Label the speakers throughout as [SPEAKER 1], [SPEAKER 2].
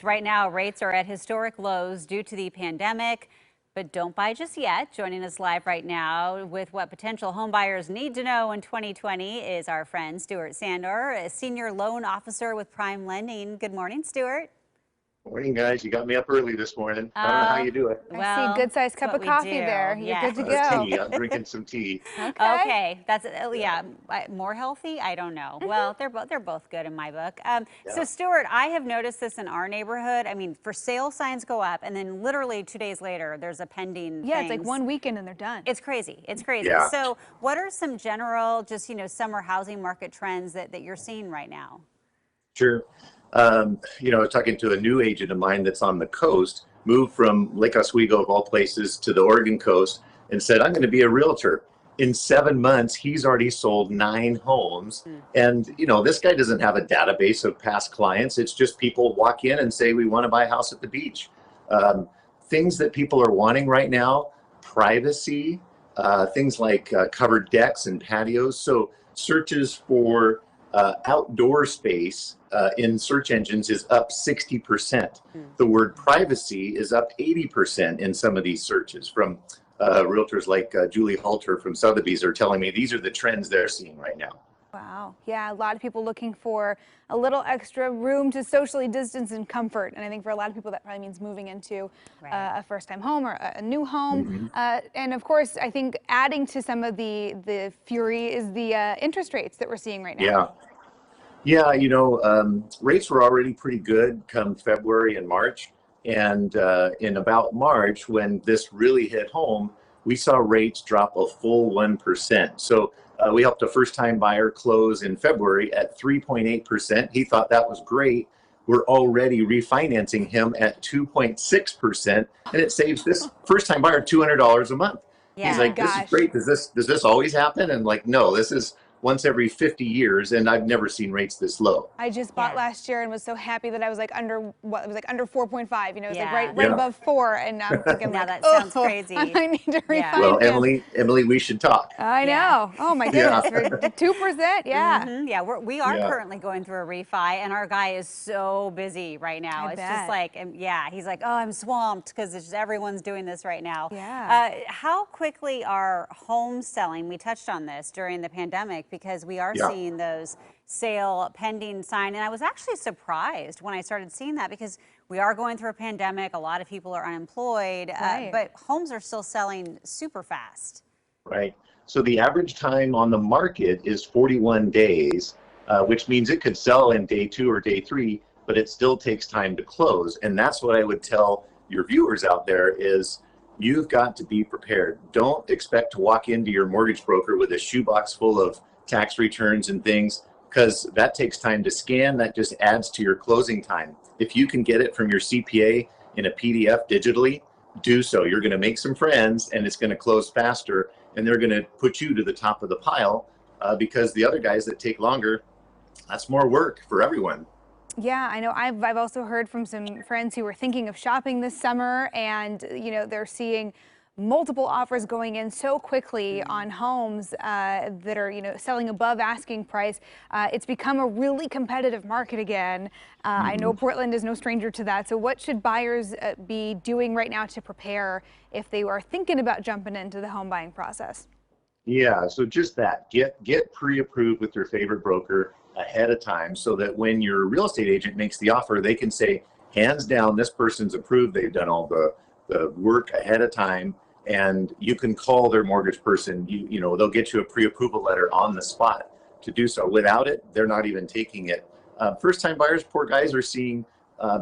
[SPEAKER 1] Right now, rates are at historic lows due to the pandemic, but don't buy just yet. Joining us live right now with what potential home buyers need to know in 2020 is our friend Stuart Sandor, a senior loan officer with Prime Lending. Good morning, Stuart.
[SPEAKER 2] Morning, guys. You got me up early this morning. I don't know how
[SPEAKER 1] Oh,
[SPEAKER 2] you do it.
[SPEAKER 3] I see a
[SPEAKER 1] well,
[SPEAKER 3] good sized
[SPEAKER 1] it's
[SPEAKER 3] cup
[SPEAKER 1] what
[SPEAKER 3] of
[SPEAKER 1] we
[SPEAKER 3] coffee
[SPEAKER 1] do.
[SPEAKER 3] there. You're good to
[SPEAKER 1] Yes.
[SPEAKER 3] go.
[SPEAKER 2] Tea. I'm drinking some tea.
[SPEAKER 3] Okay.
[SPEAKER 1] Okay, that's
[SPEAKER 2] Yeah.
[SPEAKER 1] yeah, more healthy. I don't know.
[SPEAKER 3] hmm
[SPEAKER 1] Well, they're both good in my book. So
[SPEAKER 2] Yeah.
[SPEAKER 1] Stuart, I have noticed this in our neighborhood. I mean, for sale signs go up, and then literally 2 days later, there's a pending
[SPEAKER 3] Yeah, it's like
[SPEAKER 1] things.
[SPEAKER 3] one weekend and they're done.
[SPEAKER 1] It's crazy. It's crazy.
[SPEAKER 2] Yeah.
[SPEAKER 1] So, what are some general, just summer housing market trends that you're seeing right now?
[SPEAKER 2] Sure. I was talking to a new agent of mine that's on the coast, moved from Lake Oswego, of all places, to the Oregon coast, and said, I'm going to be a realtor. In 7 months, he's already sold 9 homes.
[SPEAKER 1] Hmm.
[SPEAKER 2] And, this guy doesn't have a database of past clients. It's just people walk in and say, we want to buy a house at the beach. Um, Things that people are wanting right now, privacy, things like covered decks and patios. So searches for outdoor space in search engines is up 60%.
[SPEAKER 1] Hmm.
[SPEAKER 2] The word privacy is up 80% in some of these searches from realtors like Julie Halter from Sotheby's are telling me these are the trends they're seeing right now.
[SPEAKER 3] Wow. Yeah, a lot of people looking for a little extra room to socially distance and comfort. And I think for a lot of people, that probably means moving into
[SPEAKER 1] Right.
[SPEAKER 3] a first time home or a new home.
[SPEAKER 2] Mhm.
[SPEAKER 3] And of course, I think adding to some of the fury is the interest rates that we're seeing right now.
[SPEAKER 2] Yeah. Yeah, rates were already pretty good come February and March. And in about March, when this really hit home, we saw rates drop a full 1%. So we helped a first time buyer close in February at 3.8%. He thought that was great. We're already refinancing him at 2.6%, and it saves this first time buyer $200 a month.
[SPEAKER 3] Oh
[SPEAKER 2] He's
[SPEAKER 3] my
[SPEAKER 1] Yeah.
[SPEAKER 2] like, this is
[SPEAKER 3] gosh.
[SPEAKER 2] great. Does this always happen? And like, no, this is once every 50 years, and I've never seen rates this low.
[SPEAKER 3] I just bought
[SPEAKER 1] Yeah.
[SPEAKER 3] last year and was so happy that I was like under what it was like under 4.5. You know, it was like
[SPEAKER 1] Yeah.
[SPEAKER 3] right
[SPEAKER 2] Yeah.
[SPEAKER 3] above 4, and I'm thinking
[SPEAKER 1] Now
[SPEAKER 3] like,
[SPEAKER 1] that sounds
[SPEAKER 3] oh, I
[SPEAKER 1] crazy.
[SPEAKER 3] might need to
[SPEAKER 1] Yeah.
[SPEAKER 2] Well,
[SPEAKER 3] refinance.
[SPEAKER 2] Emily, we should talk.
[SPEAKER 3] I
[SPEAKER 1] Yeah.
[SPEAKER 3] know. Oh my
[SPEAKER 2] Yeah.
[SPEAKER 3] goodness, for 2%, yeah.
[SPEAKER 1] Yeah, we are
[SPEAKER 2] Yeah.
[SPEAKER 1] currently going through a refi, and our guy is so busy right now.
[SPEAKER 3] I
[SPEAKER 1] It's just
[SPEAKER 3] bet.
[SPEAKER 1] like, yeah, he's like, oh, I'm swamped because it's just everyone's doing this right now.
[SPEAKER 3] Yeah.
[SPEAKER 1] How quickly are homes selling? We touched on this during the pandemic because we are
[SPEAKER 2] Yeah.
[SPEAKER 1] seeing those sale pending sign, and I was actually surprised when I started seeing that because we are going through a pandemic. A lot of people are unemployed,
[SPEAKER 3] Right.
[SPEAKER 1] but homes are still selling super fast.
[SPEAKER 2] Right. So the average time on the market is 41 days, which means it could sell in day 2 or day 3, but it still takes time to close. And that's what I would tell your viewers out there is you've got to be prepared. Don't expect to walk into your mortgage broker with a shoebox full of tax returns and things because that takes time to scan. That just adds to your closing time. If you can get it from your CPA in a PDF digitally, do so. You're going to make some friends and it's going to close faster, and they're going to put you to the top of the pile because the other guys that take longer, that's more work for everyone.
[SPEAKER 3] Yeah, I know. I've also heard from some friends who were thinking of shopping this summer, and they're seeing multiple offers going in so quickly on homes that are selling above asking price. It's become a really competitive market again. I know
[SPEAKER 2] Mhm.
[SPEAKER 3] Portland is no stranger to that. So what should buyers be doing right now to prepare if they are thinking about jumping into the home buying process?
[SPEAKER 2] Yeah, so just that. Get pre-approved with your favorite broker ahead of time so that when your real estate agent makes the offer, they can say, hands down, this person's approved. They've done all the work ahead of time, and you can call their mortgage person. They'll get you a pre-approval letter on the spot to do so. Without it, they're not even taking it. First-time buyers, poor guys, are seeing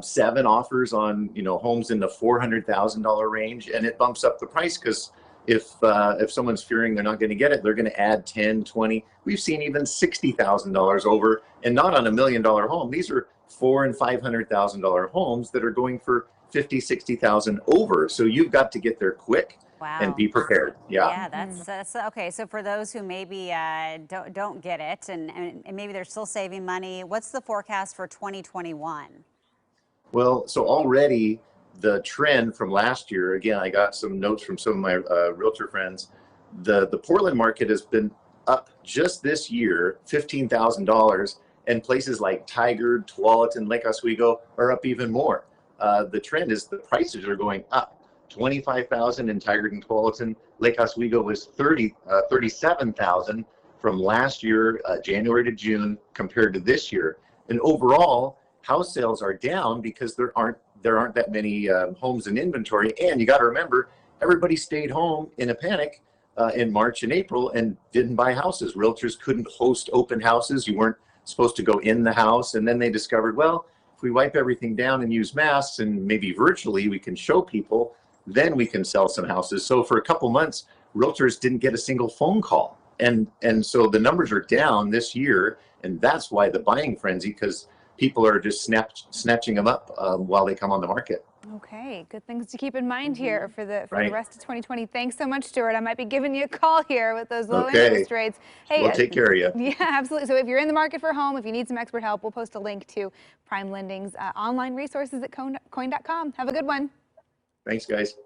[SPEAKER 2] 7 offers on homes in the $400,000 range, and it bumps up the price because if someone's fearing they're not going to get it, they're going to add 10, 20. We've seen even $60,000 over, and not on $1 million home. These are $400,000 and $500,000 homes that are going for 50, 60,000 over. So you've got to get there quick and
[SPEAKER 1] Wow.
[SPEAKER 2] be prepared. Yeah.
[SPEAKER 1] Yeah, that's okay. So for those who maybe don't get it, and maybe they're still saving money, what's the forecast for 2021?
[SPEAKER 2] Well, so already the trend from last year, again, I got some notes from some of my realtor friends. The Portland market has been up just this year $15,000, And places like Tigard, Tualatin, Lake Oswego are up even more. The trend is the prices are going up. 25,000 in Tigard and Tualatin. Lake Oswego was 37,000 from last year, January to June, compared to this year. And overall, house sales are down because there aren't that many homes in inventory. And you got to remember, everybody stayed home in a panic in March and April and didn't buy houses. Realtors couldn't host open houses. You weren't supposed to go in the house. And then they discovered, well, if we wipe everything down and use masks and maybe virtually we can show people, then we can sell some houses. So for a couple months, realtors didn't get a single phone call. And so the numbers are down this year, and that's why the buying frenzy, because people are just snatching them up while they come on the market.
[SPEAKER 3] Okay, good things to keep in mind here for the
[SPEAKER 2] Right.
[SPEAKER 3] rest of 2020. Thanks so much, Stuart. I might be giving you a call here with those low
[SPEAKER 2] Okay.
[SPEAKER 3] interest rates. Hey,
[SPEAKER 2] We'll take care of you.
[SPEAKER 3] Yeah, absolutely. So if you're in the market for a home, if you need some expert help, we'll post a link to Prime Lending's online resources at coin.com. Have a good one.
[SPEAKER 2] Thanks, guys.